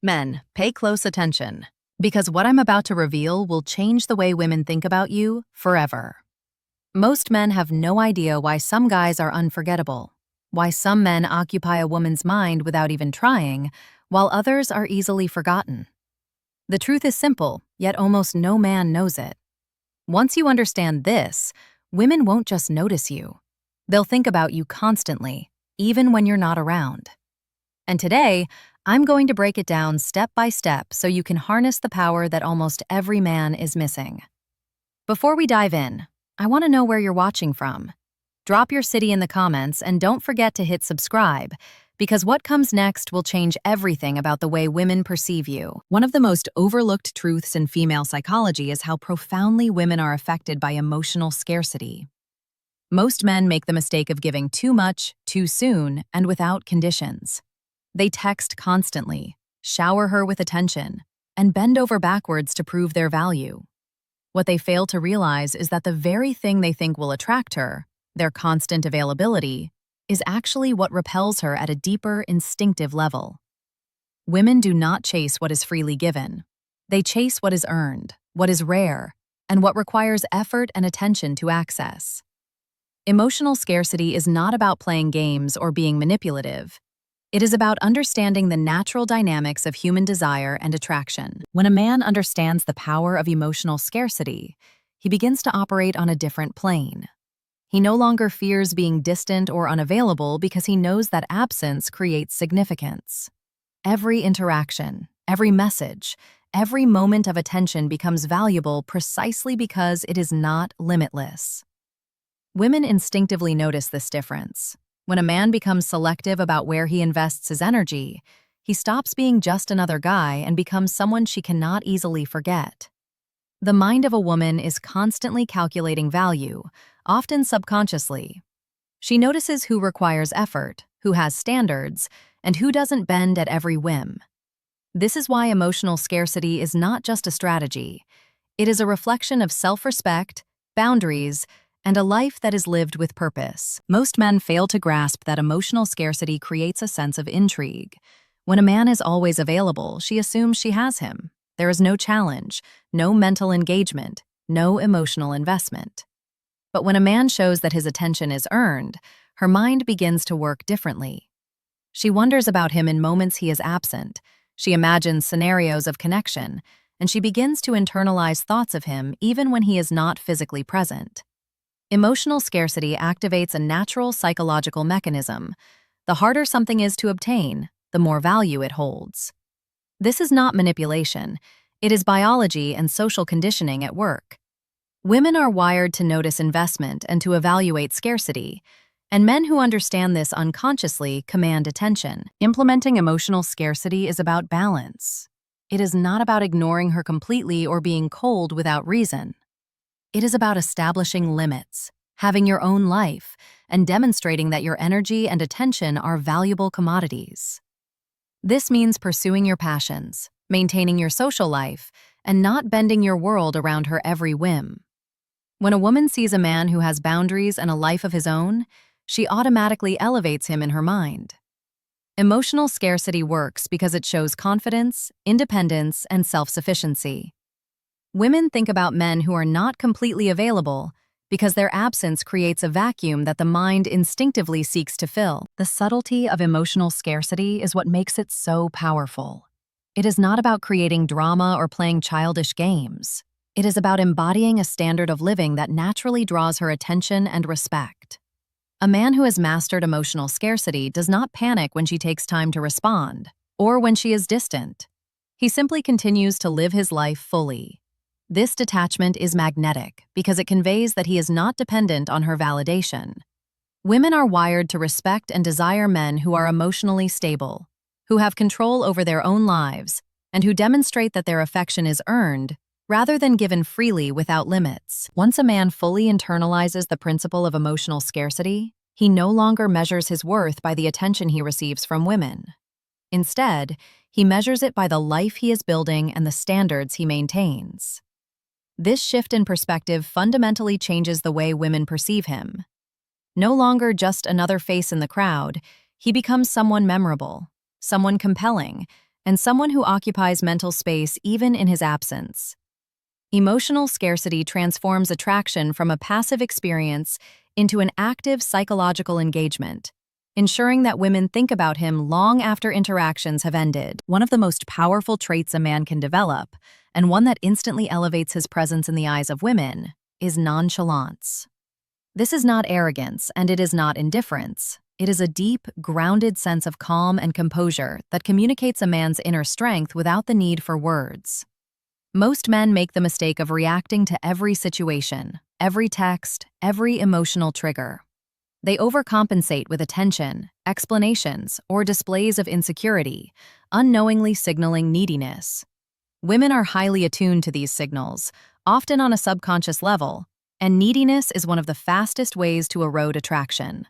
Men, pay close attention, because what I'm about to reveal will change the way women think about you forever. Most men have no idea why some guys are unforgettable, why some men occupy a woman's mind without even trying, while others are easily forgotten. The truth is simple, yet almost no man knows it. Once you understand this, women won't just notice you. They'll think about you constantly, even when you're not around. And today, I'm going to break it down step by step so you can harness the power that almost every man is missing. Before we dive in, I want to know where you're watching from. Drop your city in the comments and don't forget to hit subscribe, because what comes next will change everything about the way women perceive you. One of the most overlooked truths in female psychology is how profoundly women are affected by emotional scarcity. Most men make the mistake of giving too much, too soon, and without conditions. They text constantly, shower her with attention, and bend over backwards to prove their value. What they fail to realize is that the very thing they think will attract her, their constant availability, is actually what repels her at a deeper, instinctive level. Women do not chase what is freely given. They chase what is earned, what is rare, and what requires effort and attention to access. Emotional scarcity is not about playing games or being manipulative. It is about understanding the natural dynamics of human desire and attraction. When a man understands the power of emotional scarcity, he begins to operate on a different plane. He no longer fears being distant or unavailable because he knows that absence creates significance. Every interaction, every message, every moment of attention becomes valuable precisely because it is not limitless. Women instinctively notice this difference. When a man becomes selective about where he invests his energy, he stops being just another guy and becomes someone she cannot easily forget. The mind of a woman is constantly calculating value, often subconsciously. She notices who requires effort, who has standards, and who doesn't bend at every whim. This is why emotional scarcity is not just a strategy. It is a reflection of self-respect, boundaries, and a life that is lived with purpose. Most men fail to grasp that emotional scarcity creates a sense of intrigue. When a man is always available, she assumes she has him. There is no challenge, no mental engagement, no emotional investment. But when a man shows that his attention is earned, her mind begins to work differently. She wonders about him in moments he is absent. She imagines scenarios of connection, and she begins to internalize thoughts of him even when he is not physically present. Emotional scarcity activates a natural psychological mechanism. The harder something is to obtain, the more value it holds. This is not manipulation. It is biology and social conditioning at work. Women are wired to notice investment and to evaluate scarcity, and men who understand this unconsciously command attention. Implementing emotional scarcity is about balance. It is not about ignoring her completely or being cold without reason. It is about establishing limits, having your own life, and demonstrating that your energy and attention are valuable commodities. This means pursuing your passions, maintaining your social life, and not bending your world around her every whim. When a woman sees a man who has boundaries and a life of his own, she automatically elevates him in her mind. Emotional scarcity works because it shows confidence, independence, and self-sufficiency. Women think about men who are not completely available because their absence creates a vacuum that the mind instinctively seeks to fill. The subtlety of emotional scarcity is what makes it so powerful. It is not about creating drama or playing childish games. It is about embodying a standard of living that naturally draws her attention and respect. A man who has mastered emotional scarcity does not panic when she takes time to respond, or when she is distant. He simply continues to live his life fully. This detachment is magnetic because it conveys that he is not dependent on her validation. Women are wired to respect and desire men who are emotionally stable, who have control over their own lives, and who demonstrate that their affection is earned rather than given freely without limits. Once a man fully internalizes the principle of emotional scarcity, he no longer measures his worth by the attention he receives from women. Instead, he measures it by the life he is building and the standards he maintains. This shift in perspective fundamentally changes the way women perceive him. No longer just another face in the crowd, he becomes someone memorable, someone compelling, and someone who occupies mental space even in his absence. Emotional scarcity transforms attraction from a passive experience into an active psychological engagement, ensuring that women think about him long after interactions have ended. One of the most powerful traits a man can develop, and one that instantly elevates his presence in the eyes of women, is nonchalance. This is not arrogance, and it is not indifference. It is a deep, grounded sense of calm and composure that communicates a man's inner strength without the need for words. Most men make the mistake of reacting to every situation, every text, every emotional trigger. They overcompensate with attention, explanations, or displays of insecurity, unknowingly signaling neediness. Women are highly attuned to these signals, often on a subconscious level, and neediness is one of the fastest ways to erode attraction.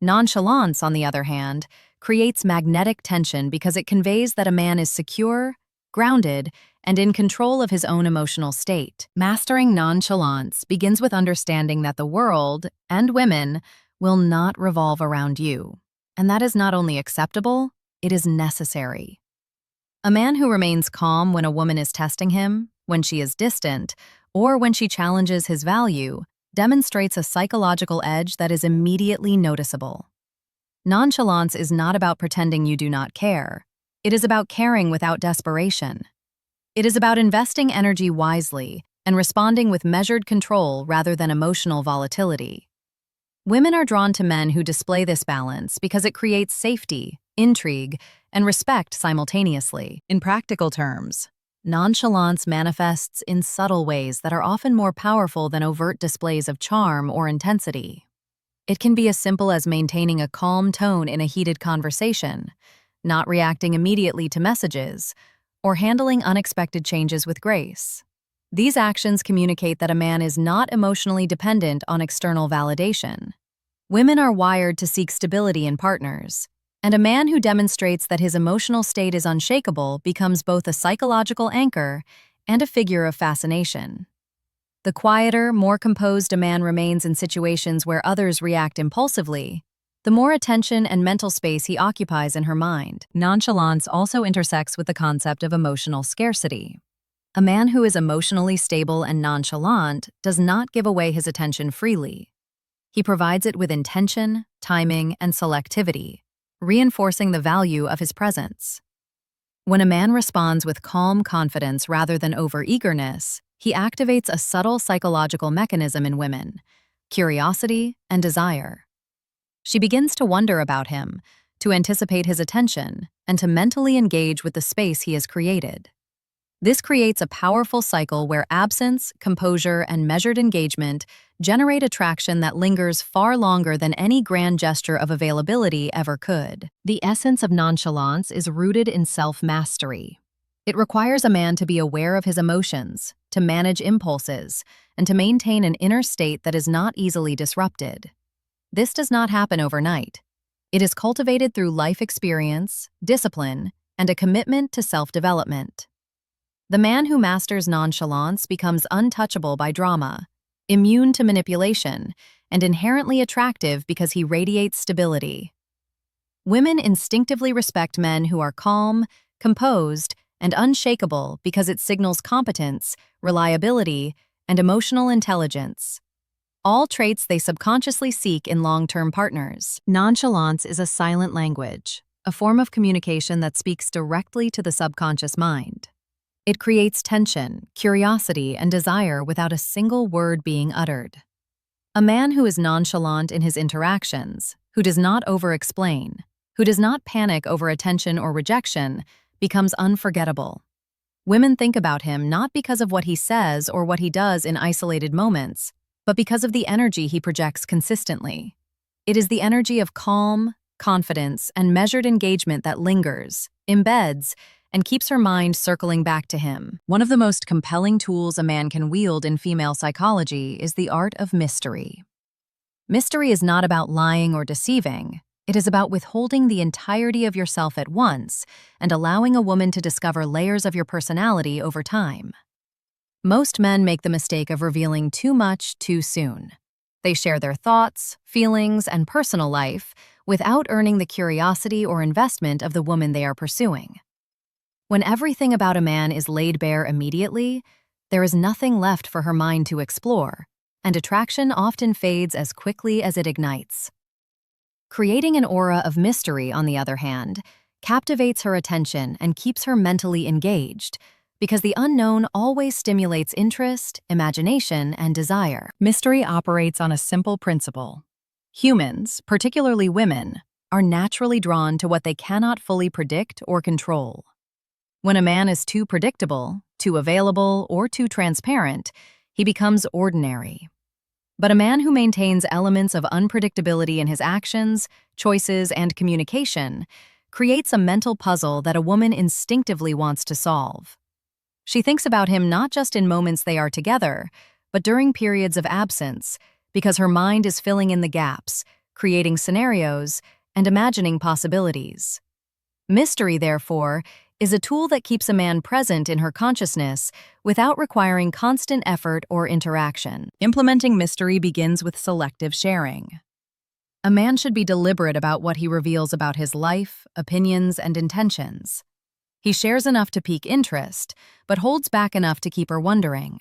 Nonchalance, on the other hand, creates magnetic tension because it conveys that a man is secure, grounded, and in control of his own emotional state. Mastering nonchalance begins with understanding that the world, and women, will not revolve around you. And that is not only acceptable, it is necessary. A man who remains calm when a woman is testing him, when she is distant, or when she challenges his value, demonstrates a psychological edge that is immediately noticeable. Nonchalance is not about pretending you do not care. It is about caring without desperation. It is about investing energy wisely and responding with measured control rather than emotional volatility. Women are drawn to men who display this balance because it creates safety, intrigue, and respect simultaneously. In practical terms, nonchalance manifests in subtle ways that are often more powerful than overt displays of charm or intensity. It can be as simple as maintaining a calm tone in a heated conversation, not reacting immediately to messages, or handling unexpected changes with grace. These actions communicate that a man is not emotionally dependent on external validation. Women are wired to seek stability in partners, and a man who demonstrates that his emotional state is unshakable becomes both a psychological anchor and a figure of fascination. The quieter, more composed a man remains in situations where others react impulsively, the more attention and mental space he occupies in her mind. Nonchalance also intersects with the concept of emotional scarcity. A man who is emotionally stable and nonchalant does not give away his attention freely. He provides it with intention, timing, and selectivity, reinforcing the value of his presence. When a man responds with calm confidence rather than over-eagerness, he activates a subtle psychological mechanism in women: curiosity and desire. She begins to wonder about him, to anticipate his attention, and to mentally engage with the space he has created. This creates a powerful cycle where absence, composure, and measured engagement generate attraction that lingers far longer than any grand gesture of availability ever could. The essence of nonchalance is rooted in self-mastery. It requires a man to be aware of his emotions, to manage impulses, and to maintain an inner state that is not easily disrupted. This does not happen overnight. It is cultivated through life experience, discipline, and a commitment to self-development. The man who masters nonchalance becomes untouchable by drama, immune to manipulation, and inherently attractive because he radiates stability. Women instinctively respect men who are calm, composed, and unshakable because it signals competence, reliability, and emotional intelligence, all traits they subconsciously seek in long-term partners. Nonchalance is a silent language, a form of communication that speaks directly to the subconscious mind. It creates tension, curiosity, and desire without a single word being uttered. A man who is nonchalant in his interactions, who does not over-explain, who does not panic over attention or rejection, becomes unforgettable. Women think about him not because of what he says or what he does in isolated moments, but because of the energy he projects consistently. It is the energy of calm, confidence, and measured engagement that lingers, embeds, and keeps her mind circling back to him. One of the most compelling tools a man can wield in female psychology is the art of mystery. Mystery is not about lying or deceiving. It is about withholding the entirety of yourself at once and allowing a woman to discover layers of your personality over time. Most men make the mistake of revealing too much too soon. They share their thoughts, feelings, and personal life without earning the curiosity or investment of the woman they are pursuing. When everything about a man is laid bare immediately, there is nothing left for her mind to explore, and attraction often fades as quickly as it ignites. Creating an aura of mystery, on the other hand, captivates her attention and keeps her mentally engaged, because the unknown always stimulates interest, imagination, and desire. Mystery operates on a simple principle. Humans, particularly women, are naturally drawn to what they cannot fully predict or control. When a man is too predictable, too available, or too transparent, he becomes ordinary. But a man who maintains elements of unpredictability in his actions, choices, and communication creates a mental puzzle that a woman instinctively wants to solve. She thinks about him not just in moments they are together, but during periods of absence, because her mind is filling in the gaps, creating scenarios, and imagining possibilities. Mystery, therefore, is a tool that keeps a man present in her consciousness without requiring constant effort or interaction. Implementing mystery begins with selective sharing. A man should be deliberate about what he reveals about his life, opinions, and intentions. He shares enough to pique interest, but holds back enough to keep her wondering.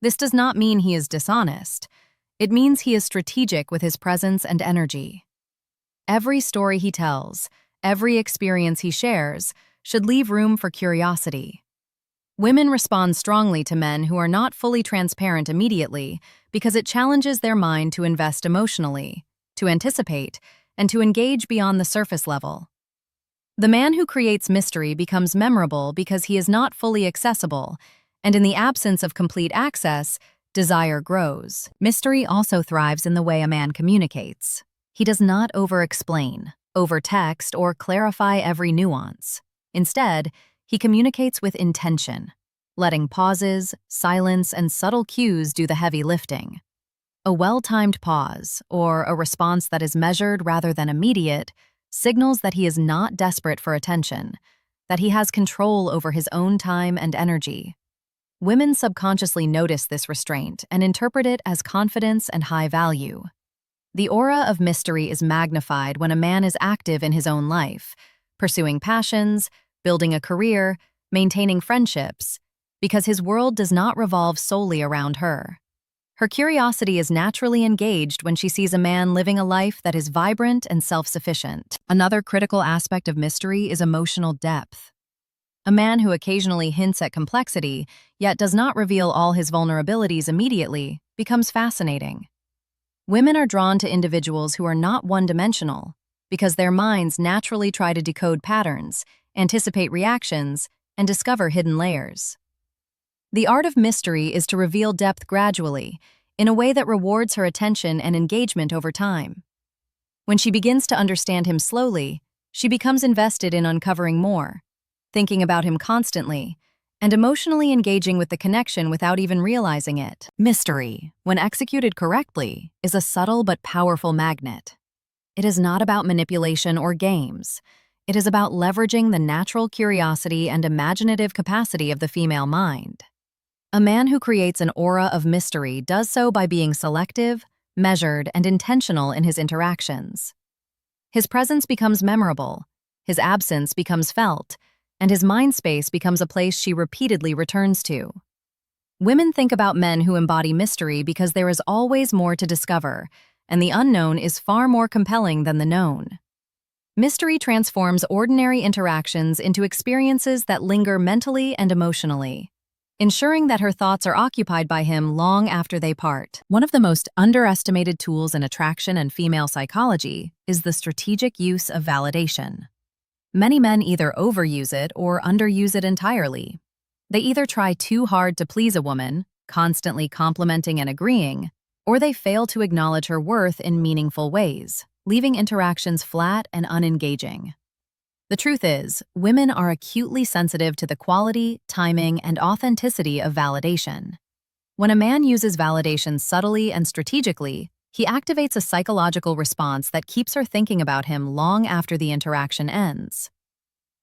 This does not mean he is dishonest. It means he is strategic with his presence and energy. Every story he tells, every experience he shares, should leave room for curiosity. Women respond strongly to men who are not fully transparent immediately because it challenges their mind to invest emotionally, to anticipate, and to engage beyond the surface level. The man who creates mystery becomes memorable because he is not fully accessible, and in the absence of complete access, desire grows. Mystery also thrives in the way a man communicates. He does not over-explain, over-text, or clarify every nuance. Instead, he communicates with intention, letting pauses, silence, and subtle cues do the heavy lifting. A well-timed pause, or a response that is measured rather than immediate, signals that he is not desperate for attention, that he has control over his own time and energy. Women subconsciously notice this restraint and interpret it as confidence and high value. The aura of mystery is magnified when a man is active in his own life, pursuing passions, building a career, maintaining friendships, because his world does not revolve solely around her. Her curiosity is naturally engaged when she sees a man living a life that is vibrant and self-sufficient. Another critical aspect of mystery is emotional depth. A man who occasionally hints at complexity, yet does not reveal all his vulnerabilities immediately, becomes fascinating. Women are drawn to individuals who are not one-dimensional, because their minds naturally try to decode patterns, anticipate reactions, and discover hidden layers. The art of mystery is to reveal depth gradually, in a way that rewards her attention and engagement over time. When she begins to understand him slowly, she becomes invested in uncovering more, thinking about him constantly, and emotionally engaging with the connection without even realizing it. Mystery, when executed correctly, is a subtle but powerful magnet. It is not about manipulation or games. It is about leveraging the natural curiosity and imaginative capacity of the female mind. A man who creates an aura of mystery does so by being selective, measured, and intentional in his interactions. His presence becomes memorable, his absence becomes felt, and his mind space becomes a place she repeatedly returns to. Women think about men who embody mystery because there is always more to discover, and the unknown is far more compelling than the known. Mystery transforms ordinary interactions into experiences that linger mentally and emotionally, ensuring that her thoughts are occupied by him long after they part. One of the most underestimated tools in attraction and female psychology is the strategic use of validation. Many men either overuse it or underuse it entirely. They either try too hard to please a woman, constantly complimenting and agreeing, or they fail to acknowledge her worth in meaningful ways, leaving interactions flat and unengaging. The truth is, women are acutely sensitive to the quality, timing, and authenticity of validation. When a man uses validation subtly and strategically, he activates a psychological response that keeps her thinking about him long after the interaction ends.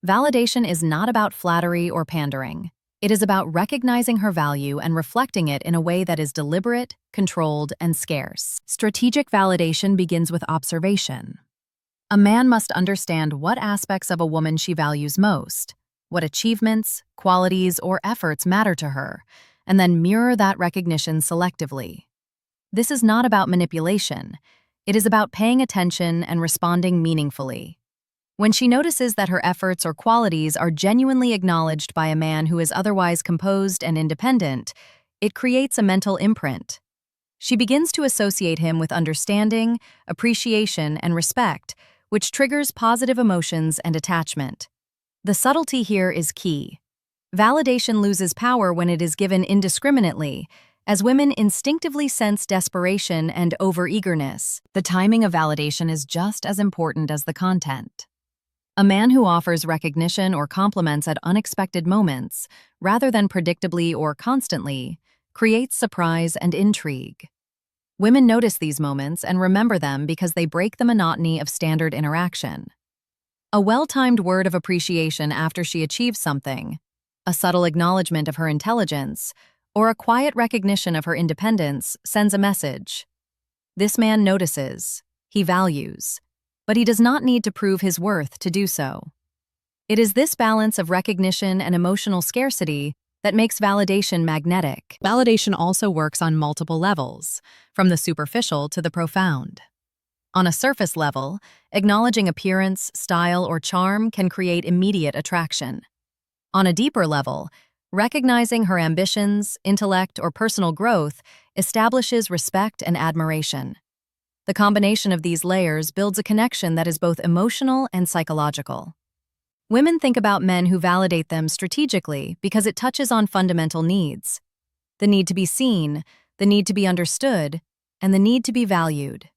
Validation is not about flattery or pandering. It is about recognizing her value and reflecting it in a way that is deliberate, controlled, and scarce. Strategic validation begins with observation. A man must understand what aspects of a woman she values most, what achievements, qualities, or efforts matter to her, and then mirror that recognition selectively. This is not about manipulation. It is about paying attention and responding meaningfully. When she notices that her efforts or qualities are genuinely acknowledged by a man who is otherwise composed and independent, it creates a mental imprint. She begins to associate him with understanding, appreciation, and respect, which triggers positive emotions and attachment. The subtlety here is key. Validation loses power when it is given indiscriminately, as women instinctively sense desperation and overeagerness. The timing of validation is just as important as the content. A man who offers recognition or compliments at unexpected moments, rather than predictably or constantly, creates surprise and intrigue. Women notice these moments and remember them because they break the monotony of standard interaction. A well-timed word of appreciation after she achieves something, a subtle acknowledgement of her intelligence, or a quiet recognition of her independence sends a message. This man notices, he values, but he does not need to prove his worth to do so. It is this balance of recognition and emotional scarcity that makes validation magnetic. Validation also works on multiple levels, from the superficial to the profound. On a surface level, acknowledging appearance, style, or charm can create immediate attraction. On a deeper level, recognizing her ambitions, intellect, or personal growth establishes respect and admiration. The combination of these layers builds a connection that is both emotional and psychological. Women think about men who validate them strategically because it touches on fundamental needs: the need to be seen, the need to be understood, and the need to be valued.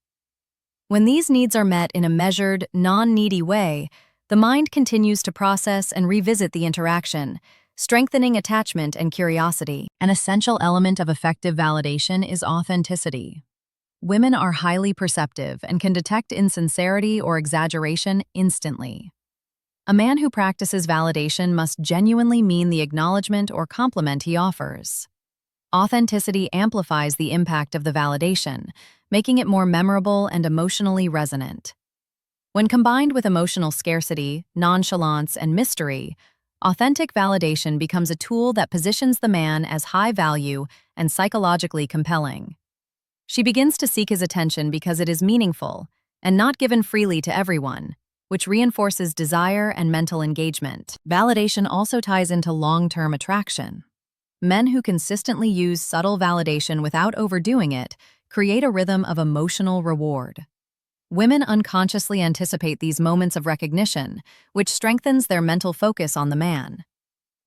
When these needs are met in a measured, non-needy way, the mind continues to process and revisit the interaction, strengthening attachment and curiosity. An essential element of effective validation is authenticity. Women are highly perceptive and can detect insincerity or exaggeration instantly. A man who practices validation must genuinely mean the acknowledgement or compliment he offers. Authenticity amplifies the impact of the validation, making it more memorable and emotionally resonant. When combined with emotional scarcity, nonchalance, and mystery, authentic validation becomes a tool that positions the man as high value and psychologically compelling. She begins to seek his attention because it is meaningful and not given freely to everyone, which reinforces desire and mental engagement. Validation also ties into long-term attraction. Men who consistently use subtle validation without overdoing it create a rhythm of emotional reward. Women unconsciously anticipate these moments of recognition, which strengthens their mental focus on the man.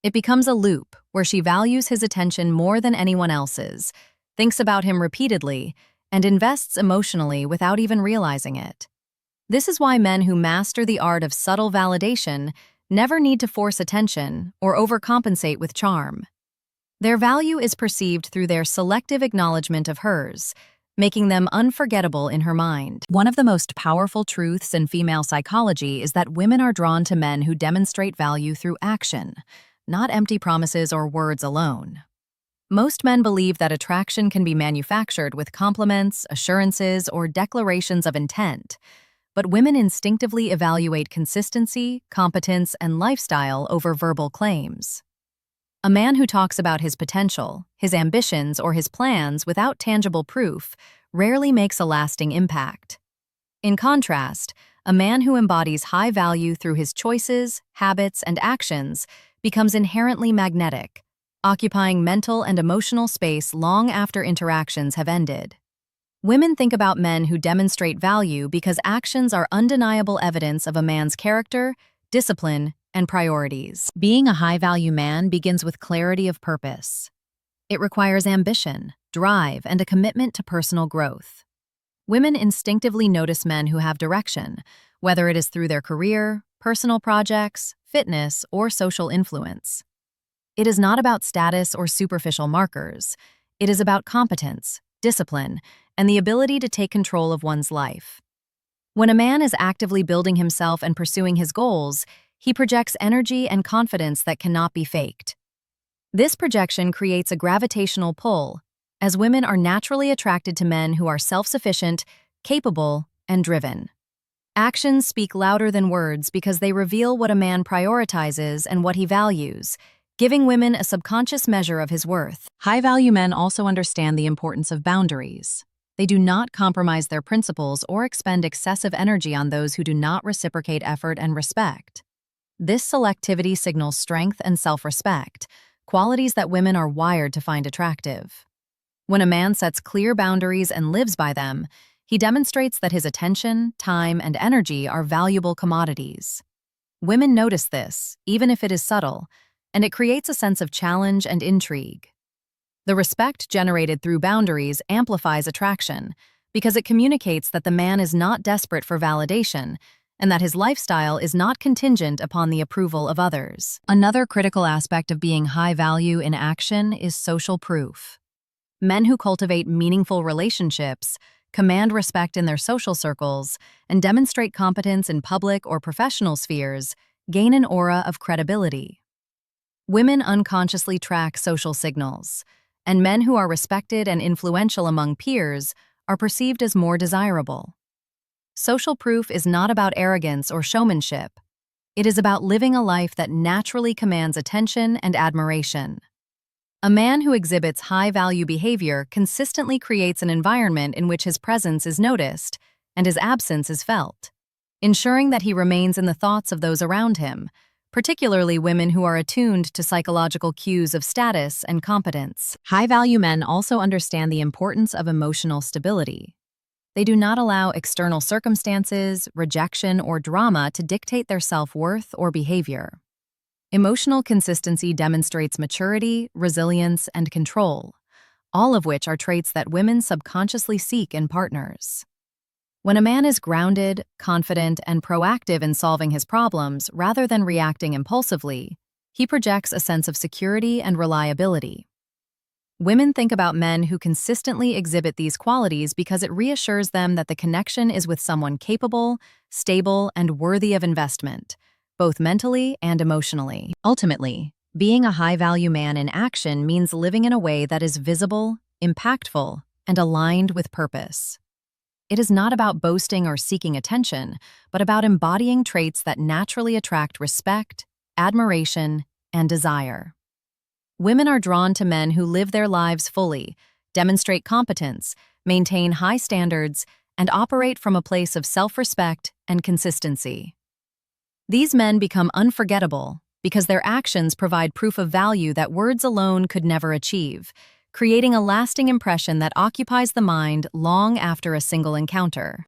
It becomes a loop where she values his attention more than anyone else's, thinks about him repeatedly, and invests emotionally without even realizing it. This is why men who master the art of subtle validation never need to force attention or overcompensate with charm. Their value is perceived through their selective acknowledgement of hers, making them unforgettable in her mind. One of the most powerful truths in female psychology is that women are drawn to men who demonstrate value through action, not empty promises or words alone. Most men believe that attraction can be manufactured with compliments, assurances, or declarations of intent, but women instinctively evaluate consistency, competence, and lifestyle over verbal claims. A man who talks about his potential, his ambitions, or his plans without tangible proof rarely makes a lasting impact. In contrast, a man who embodies high value through his choices, habits, and actions becomes inherently magnetic, occupying mental and emotional space long after interactions have ended. Women think about men who demonstrate value because actions are undeniable evidence of a man's character, discipline, and priorities. Being a high-value man begins with clarity of purpose. It requires ambition, drive, and a commitment to personal growth. Women instinctively notice men who have direction, whether it is through their career, personal projects, fitness, or social influence. It is not about status or superficial markers. It is about competence, discipline, and the ability to take control of one's life. When a man is actively building himself and pursuing his goals, he projects energy and confidence that cannot be faked. This projection creates a gravitational pull, as women are naturally attracted to men who are self-sufficient, capable, and driven. Actions speak louder than words because they reveal what a man prioritizes and what he values, giving women a subconscious measure of his worth. High-value men also understand the importance of boundaries. They do not compromise their principles or expend excessive energy on those who do not reciprocate effort and respect. This selectivity signals strength and self-respect, qualities that women are wired to find attractive. When a man sets clear boundaries and lives by them, he demonstrates that his attention, time, and energy are valuable commodities. Women notice this, even if it is subtle, and it creates a sense of challenge and intrigue. The respect generated through boundaries amplifies attraction because it communicates that the man is not desperate for validation and that his lifestyle is not contingent upon the approval of others. Another critical aspect of being high value in action is social proof. Men who cultivate meaningful relationships, command respect in their social circles, and demonstrate competence in public or professional spheres gain an aura of credibility. Women unconsciously track social signals, and men who are respected and influential among peers are perceived as more desirable. Social proof is not about arrogance or showmanship. It is about living a life that naturally commands attention and admiration. A man who exhibits high-value behavior consistently creates an environment in which his presence is noticed and his absence is felt, ensuring that he remains in the thoughts of those around him, particularly women who are attuned to psychological cues of status and competence. High-value men also understand the importance of emotional stability. They do not allow external circumstances, rejection, or drama to dictate their self-worth or behavior. Emotional consistency demonstrates maturity, resilience, and control, all of which are traits that women subconsciously seek in partners. When a man is grounded, confident, and proactive in solving his problems rather than reacting impulsively, he projects a sense of security and reliability. Women think about men who consistently exhibit these qualities because it reassures them that the connection is with someone capable, stable, and worthy of investment, both mentally and emotionally. Ultimately, being a high-value man in action means living in a way that is visible, impactful, and aligned with purpose. It is not about boasting or seeking attention, but about embodying traits that naturally attract respect, admiration, and desire. Women are drawn to men who live their lives fully, demonstrate competence, maintain high standards, and operate from a place of self-respect and consistency. These men become unforgettable because their actions provide proof of value that words alone could never achieve, creating a lasting impression that occupies the mind long after a single encounter.